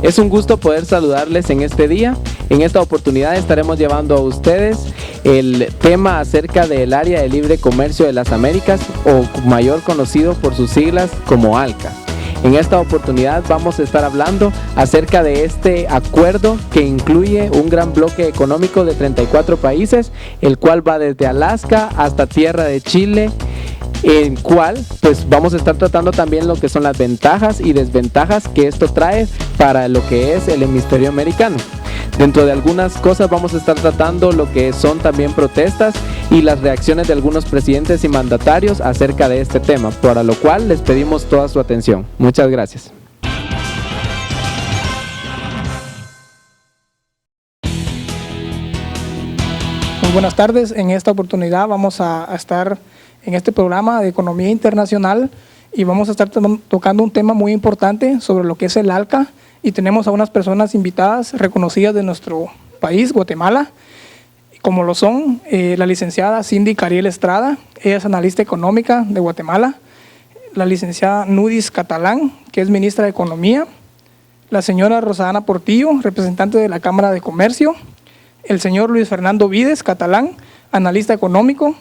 Es un gusto poder saludarles en este día. En esta oportunidad estaremos llevando a ustedes el tema acerca del Área de Libre Comercio de las Américas, o mayor conocido por sus siglas como ALCA. En esta oportunidad vamos a estar hablando acerca de este acuerdo que incluye un gran bloque económico de 34 países, el cual va desde Alaska hasta Tierra de Chile, en cual pues vamos a estar tratando también lo que son las ventajas y desventajas que esto trae para lo que es el hemisferio americano. Dentro de algunas cosas vamos a estar tratando lo que son también protestas y las reacciones de algunos presidentes y mandatarios acerca de este tema, para lo cual les pedimos toda su atención. Muchas gracias. Muy buenas tardes. En esta oportunidad vamos a estar en este programa de Economía Internacional y vamos a estar tocando un tema muy importante sobre lo que es el ALCA, y tenemos a unas personas invitadas reconocidas de nuestro país, Guatemala, como lo son la licenciada Cindy Cariel Estrada, ella es analista económica de Guatemala; la licenciada Nudis Catalán, que es ministra de Economía; la señora Rosana Portillo, representante de la Cámara de Comercio; el señor Luis Fernando Vides Catalán, analista económico;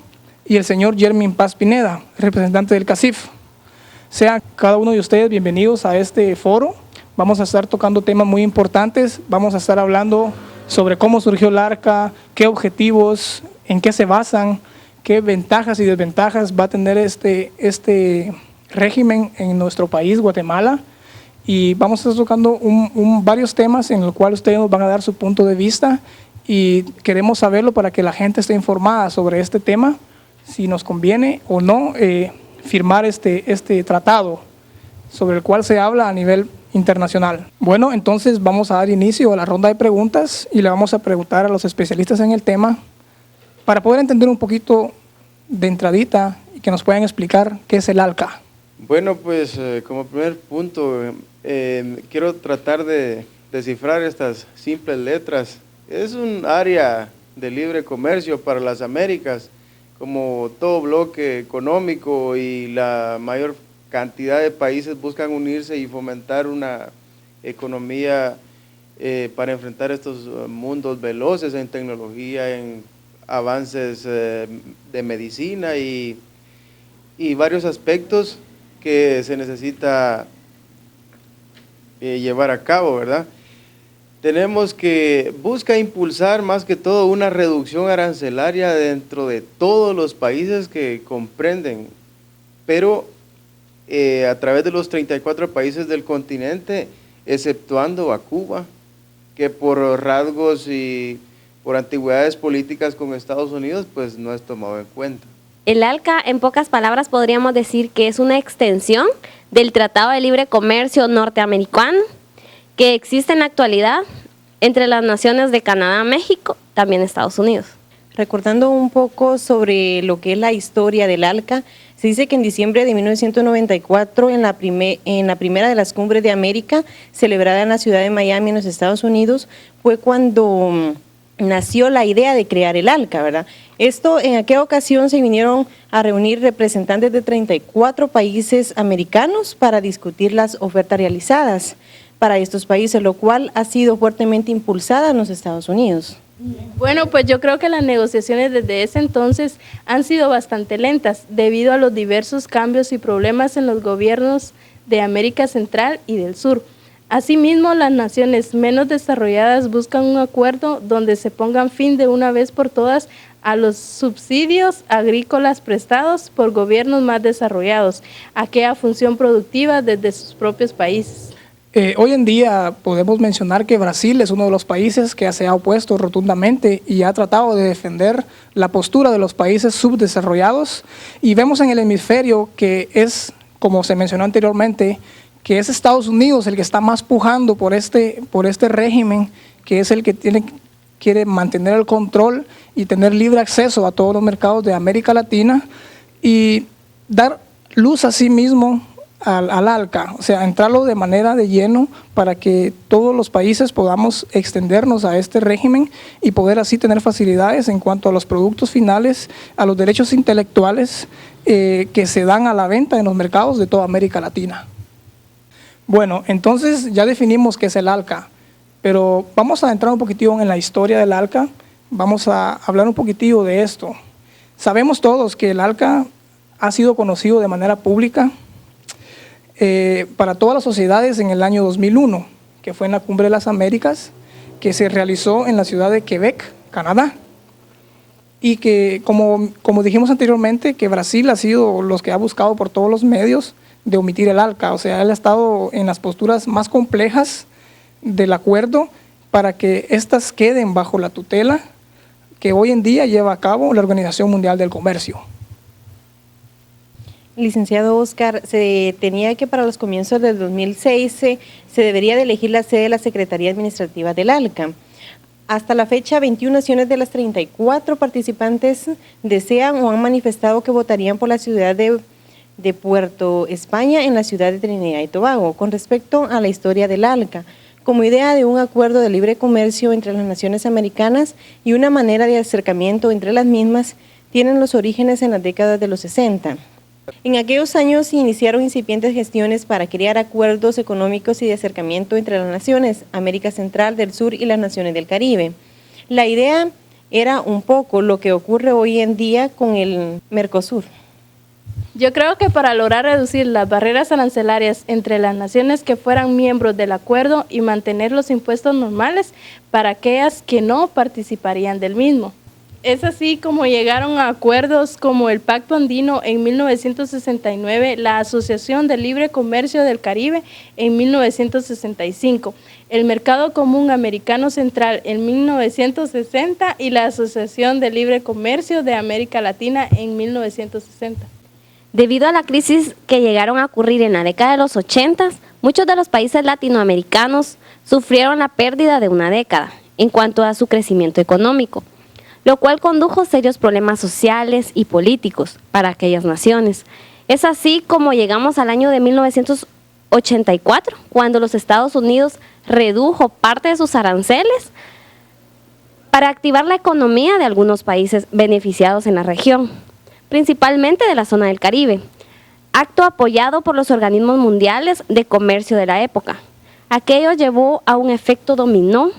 y el señor Jermin Paz Pineda, representante del CACIF. Sean cada uno de ustedes bienvenidos a este foro. Vamos a estar tocando temas muy importantes, vamos a estar hablando sobre cómo surgió el ALCA, qué objetivos, en qué se basan, qué ventajas y desventajas va a tener este régimen en nuestro país, Guatemala. Y vamos a estar tocando varios temas en los cuales ustedes nos van a dar su punto de vista, y queremos saberlo para que la gente esté informada sobre este tema, si nos conviene o no firmar este tratado sobre el cual se habla a nivel internacional. Bueno, entonces vamos a dar inicio a la ronda de preguntas y le vamos a preguntar a los especialistas en el tema para poder entender un poquito de entradita y que nos puedan explicar qué es el ALCA. Bueno, pues como primer punto, quiero tratar de descifrar estas simples letras. Es un área de libre comercio para las Américas, como todo bloque económico, y la mayor cantidad de países buscan unirse y fomentar una economía para enfrentar estos mundos veloces en tecnología, en avances de medicina y varios aspectos que se necesita llevar a cabo, ¿verdad? Tenemos que busca impulsar más que todo una reducción arancelaria dentro de todos los países que comprenden, pero a través de los 34 países del continente, exceptuando a Cuba, que por rasgos y por antigüedades políticas con Estados Unidos, pues no es tomado en cuenta. El ALCA, en pocas palabras, podríamos decir que es una extensión del Tratado de Libre Comercio norteamericano que existe en la actualidad entre las naciones de Canadá, México, también Estados Unidos. Recordando un poco sobre lo que es la historia del ALCA, se dice que en diciembre de 1994, en la primera de las cumbres de América, celebrada en la ciudad de Miami, en los Estados Unidos, fue cuando nació la idea de crear el ALCA, ¿verdad? Esto, en aquella ocasión se vinieron a reunir representantes de 34 países americanos para discutir las ofertas realizadas para estos países, lo cual ha sido fuertemente impulsada en los Estados Unidos. Bueno, pues yo creo que las negociaciones desde ese entonces han sido bastante lentas debido a los diversos cambios y problemas en los gobiernos de América Central y del Sur. Asimismo, las naciones menos desarrolladas buscan un acuerdo donde se pongan fin de una vez por todas a los subsidios agrícolas prestados por gobiernos más desarrollados, aquella función productiva desde sus propios países. Hoy en día podemos mencionar que Brasil es uno de los países que se ha opuesto rotundamente y ha tratado de defender la postura de los países subdesarrollados, y vemos en el hemisferio que es, como se mencionó anteriormente, que es Estados Unidos el que está más pujando por este régimen, que es el que quiere mantener el control y tener libre acceso a todos los mercados de América Latina y dar luz a sí mismo al ALCA, o sea, entrarlo de manera de lleno para que todos los países podamos extendernos a este régimen y poder así tener facilidades en cuanto a los productos finales, a los derechos intelectuales que se dan a la venta en los mercados de toda América Latina. Bueno, entonces ya definimos qué es el ALCA, pero vamos a entrar un poquitito en la historia del ALCA, vamos a hablar un poquitito de esto. Sabemos todos que el ALCA ha sido conocido de manera pública para todas las sociedades en el año 2001, que fue en la Cumbre de las Américas, que se realizó en la ciudad de Quebec, Canadá. Y que, como dijimos anteriormente, que Brasil ha sido los que ha buscado por todos los medios de omitir el ALCA. O sea, él ha estado en las posturas más complejas del acuerdo para que éstas queden bajo la tutela que hoy en día lleva a cabo la Organización Mundial del Comercio. Licenciado Oscar, se tenía que para los comienzos del 2006 se debería de elegir la sede de la Secretaría Administrativa del ALCA. Hasta la fecha, 21 naciones de las 34 participantes desean o han manifestado que votarían por la ciudad de Puerto España en la ciudad de Trinidad y Tobago. Con respecto a la historia del ALCA, como idea de un acuerdo de libre comercio entre las naciones americanas y una manera de acercamiento entre las mismas, tienen los orígenes en las décadas de los 60. En aquellos años se iniciaron incipientes gestiones para crear acuerdos económicos y de acercamiento entre las naciones, América Central, del Sur y las naciones del Caribe. La idea era un poco lo que ocurre hoy en día con el Mercosur. Yo creo que para lograr reducir las barreras arancelarias entre las naciones que fueran miembros del acuerdo y mantener los impuestos normales para aquellas que no participarían del mismo. Es así como llegaron a acuerdos como el Pacto Andino en 1969, la Asociación de Libre Comercio del Caribe en 1965, el Mercado Común Americano Central en 1960 y la Asociación de Libre Comercio de América Latina en 1960. Debido a la crisis que llegaron a ocurrir en la década de los 80, muchos de los países latinoamericanos sufrieron la pérdida de una década en cuanto a su crecimiento económico, lo cual condujo serios problemas sociales y políticos para aquellas naciones. Es así como llegamos al año de 1984, cuando los Estados Unidos redujo parte de sus aranceles para activar la economía de algunos países beneficiados en la región, principalmente de la zona del Caribe, acto apoyado por los organismos mundiales de comercio de la época. Aquello llevó a un efecto dominó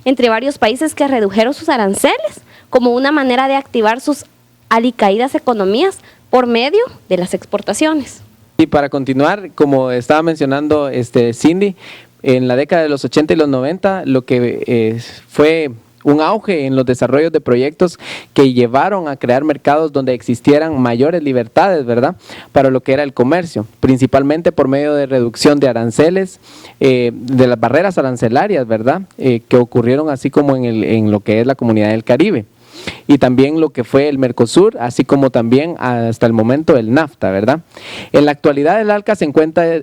entre varios países que redujeron sus aranceles como una manera de activar sus alicaídas economías por medio de las exportaciones. Y para continuar, como estaba mencionando Cindy, en la década de los 80 y los 90, lo que fue un auge en los desarrollos de proyectos que llevaron a crear mercados donde existieran mayores libertades, ¿verdad?, para lo que era el comercio, principalmente por medio de reducción de aranceles, de las barreras arancelarias, ¿verdad?, que ocurrieron así como en lo que es la Comunidad del Caribe. Y también lo que fue el Mercosur, así como también hasta el momento el NAFTA, ¿verdad? En la actualidad el ALCA se encuentra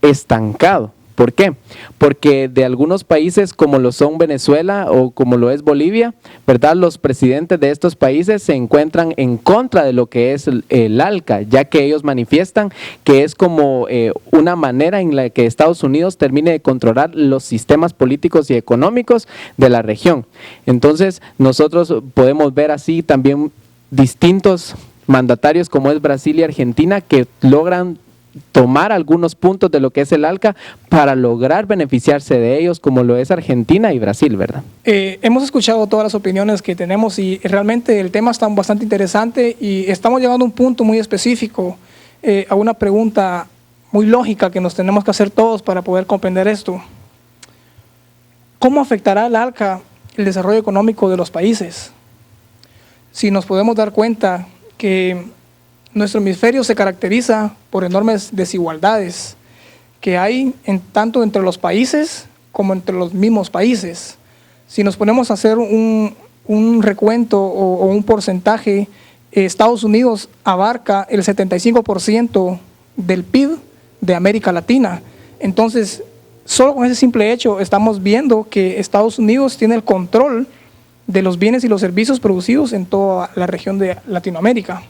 estancado. ¿Por qué? Porque de algunos países como lo son Venezuela o como lo es Bolivia, ¿verdad?, los presidentes de estos países se encuentran en contra de lo que es el ALCA, ya que ellos manifiestan que es como una manera en la que Estados Unidos termine de controlar los sistemas políticos y económicos de la región. Entonces, nosotros podemos ver así también distintos mandatarios como es Brasil y Argentina que logran tomar algunos puntos de lo que es el ALCA para lograr beneficiarse de ellos, como lo es Argentina y Brasil, ¿verdad? Hemos escuchado todas las opiniones que tenemos y realmente el tema está bastante interesante y estamos llegando a un punto muy específico, a una pregunta muy lógica que nos tenemos que hacer todos para poder comprender esto. ¿Cómo afectará el ALCA el desarrollo económico de los países? Si nos podemos dar cuenta que nuestro hemisferio se caracteriza por enormes desigualdades que hay tanto entre los países como entre los mismos países. Si nos ponemos a hacer un recuento o un porcentaje, Estados Unidos abarca el 75% del PIB de América Latina. Entonces, solo con ese simple hecho estamos viendo que Estados Unidos tiene el control de los bienes y los servicios producidos en toda la región de Latinoamérica.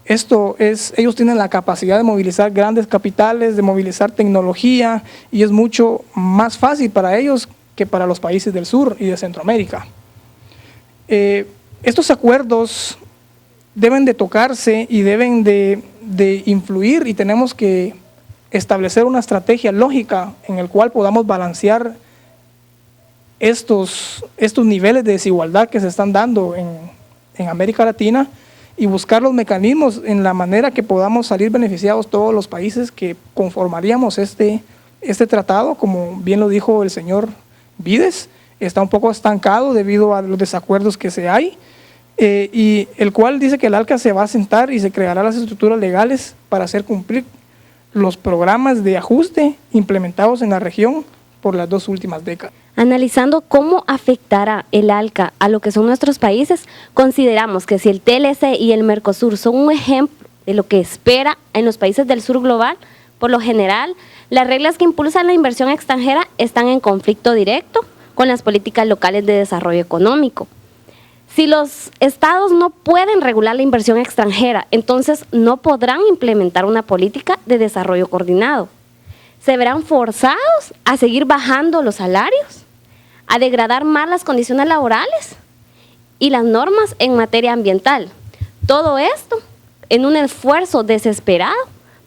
Ellos tienen la capacidad de movilizar grandes capitales, de movilizar tecnología y es mucho más fácil para ellos que para los países del sur y de Centroamérica. Estos acuerdos deben de tocarse y deben de influir y tenemos que establecer una estrategia lógica en el cual podamos balancear estos niveles de desigualdad que se están dando en América Latina y buscar los mecanismos en la manera que podamos salir beneficiados todos los países que conformaríamos este tratado. Como bien lo dijo el señor Vides, está un poco estancado debido a los desacuerdos que se hay, y el cual dice que el ALCA se va a sentar y se creará las estructuras legales para hacer cumplir los programas de ajuste implementados en la región por las 2 últimas décadas. Analizando cómo afectará el ALCA a lo que son nuestros países, consideramos que si el TLC y el Mercosur son un ejemplo de lo que espera en los países del sur global, por lo general, las reglas que impulsan la inversión extranjera están en conflicto directo con las políticas locales de desarrollo económico. Si los estados no pueden regular la inversión extranjera, entonces no podrán implementar una política de desarrollo coordinado. Se verán forzados a seguir bajando los salarios, a degradar más las condiciones laborales y las normas en materia ambiental. Todo esto en un esfuerzo desesperado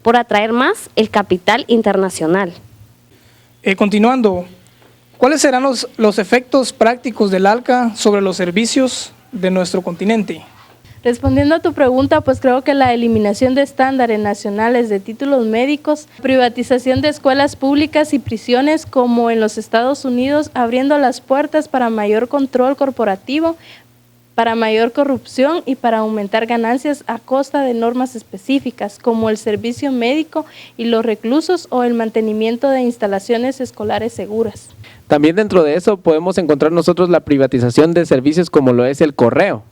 por atraer más el capital internacional. Continuando, ¿cuáles serán los efectos prácticos del ALCA sobre los servicios de nuestro continente? Respondiendo a tu pregunta, pues creo que la eliminación de estándares nacionales de títulos médicos, privatización de escuelas públicas y prisiones como en los Estados Unidos, abriendo las puertas para mayor control corporativo, para mayor corrupción y para aumentar ganancias a costa de normas específicas como el servicio médico y los reclusos o el mantenimiento de instalaciones escolares seguras. También dentro de eso podemos encontrar nosotros la privatización de servicios como lo es el correo,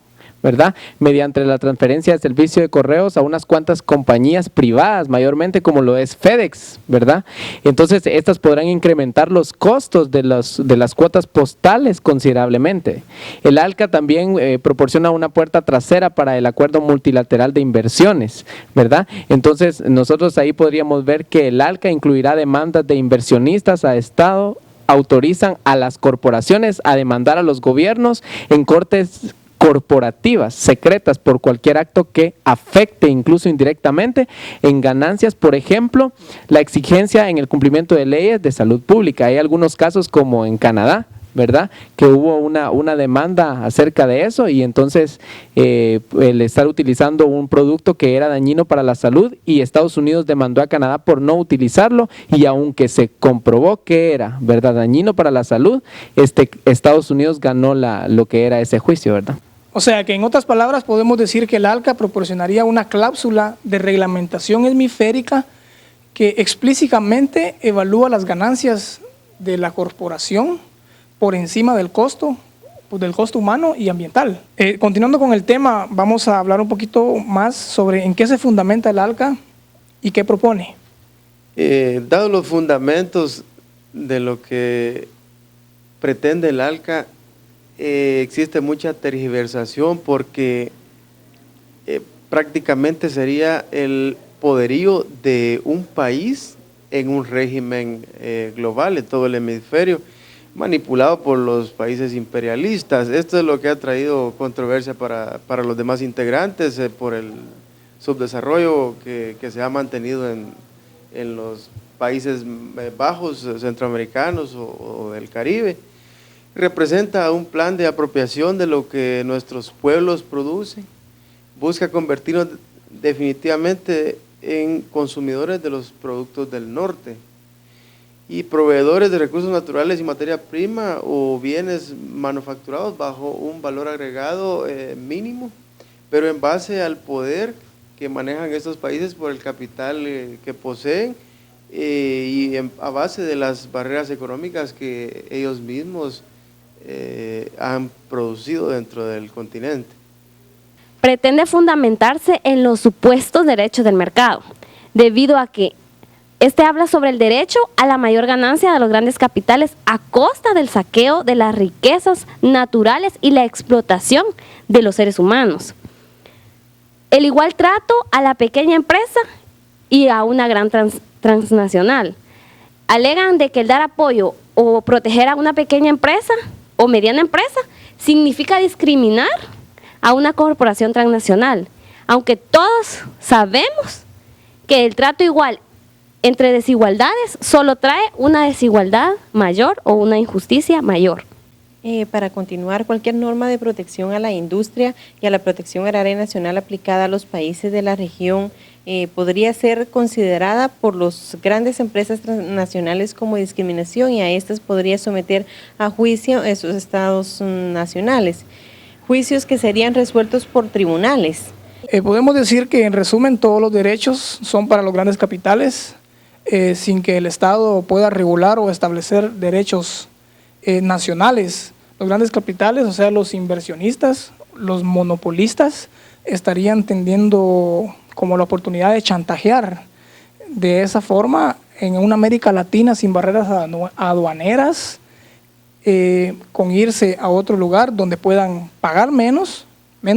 ¿verdad? Mediante la transferencia de servicio de correos a unas cuantas compañías privadas, mayormente como lo es FedEx, ¿verdad? Entonces, estas podrán incrementar los costos de las cuotas postales considerablemente. El ALCA también proporciona una puerta trasera para el acuerdo multilateral de inversiones, ¿verdad? Entonces, nosotros ahí podríamos ver que el ALCA incluirá demandas de inversionistas a Estado, autorizan a las corporaciones a demandar a los gobiernos en cortes corporativas secretas por cualquier acto que afecte incluso indirectamente en ganancias, por ejemplo, la exigencia en el cumplimiento de leyes de salud pública. Hay algunos casos como en Canadá, ¿verdad?, que hubo una demanda acerca de eso y entonces el estar utilizando un producto que era dañino para la salud y Estados Unidos demandó a Canadá por no utilizarlo y aunque se comprobó que era, ¿verdad?, dañino para la salud, Estados Unidos ganó lo que era ese juicio, ¿verdad? O sea que en otras palabras podemos decir que el ALCA proporcionaría una cláusula de reglamentación hemisférica que explícitamente evalúa las ganancias de la corporación por encima del costo humano y ambiental. Continuando con el tema, vamos a hablar un poquito más sobre en qué se fundamenta el ALCA y qué propone. Dados los fundamentos de lo que pretende el ALCA, existe mucha tergiversación porque prácticamente sería el poderío de un país en un régimen global en todo el hemisferio, manipulado por los países imperialistas. Esto es lo que ha traído controversia para los demás integrantes por el subdesarrollo que se ha mantenido en los países bajos centroamericanos o del Caribe. Representa un plan de apropiación de lo que nuestros pueblos producen, busca convertirnos definitivamente en consumidores de los productos del norte y proveedores de recursos naturales y materia prima o bienes manufacturados bajo un valor agregado mínimo, pero en base al poder que manejan estos países por el capital que poseen y a base de las barreras económicas que ellos mismos han producido dentro del continente. Pretende fundamentarse en los supuestos derechos del mercado, debido a que este habla sobre el derecho a la mayor ganancia de los grandes capitales a costa del saqueo de las riquezas naturales y la explotación de los seres humanos. El igual trato a la pequeña empresa y a una gran transnacional. Alegan de que el dar apoyo o proteger a una pequeña empresa o mediana empresa significa discriminar a una corporación transnacional, aunque todos sabemos que el trato igual entre desigualdades solo trae una desigualdad mayor o una injusticia mayor. Para continuar, cualquier norma de protección a la industria y a la protección agraria nacional aplicada a los países de la región podría ser considerada por las grandes empresas transnacionales como discriminación y a estas podría someter a juicio esos estados nacionales, juicios que serían resueltos por tribunales. Podemos decir que en resumen todos los derechos son para los grandes capitales sin que el Estado pueda regular o establecer derechos nacionales. Los grandes capitales, o sea, los inversionistas, los monopolistas, estarían tendiendo como la oportunidad de chantajear de esa forma en una América Latina sin barreras aduaneras, con irse a otro lugar donde puedan pagar menos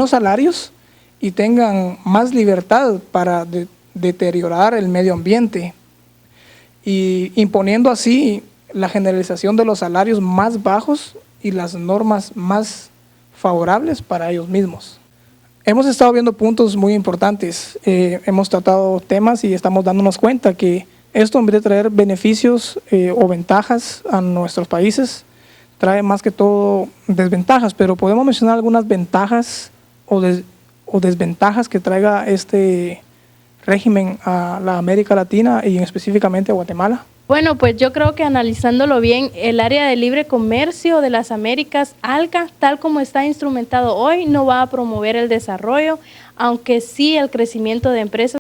salarios y tengan más libertad para deteriorar el medio ambiente, y imponiendo así la generalización de los salarios más bajos y las normas más favorables para ellos mismos. Hemos estado viendo puntos muy importantes, hemos tratado temas y estamos dándonos cuenta que esto, en vez de traer beneficios o ventajas a nuestros países, trae más que todo desventajas, pero podemos mencionar algunas ventajas o desventajas que traiga este régimen a la América Latina y específicamente a Guatemala. Bueno, pues yo creo que analizándolo bien, el área de libre comercio de las Américas, ALCA, tal como está instrumentado hoy, no va a promover el desarrollo, aunque sí el crecimiento de empresas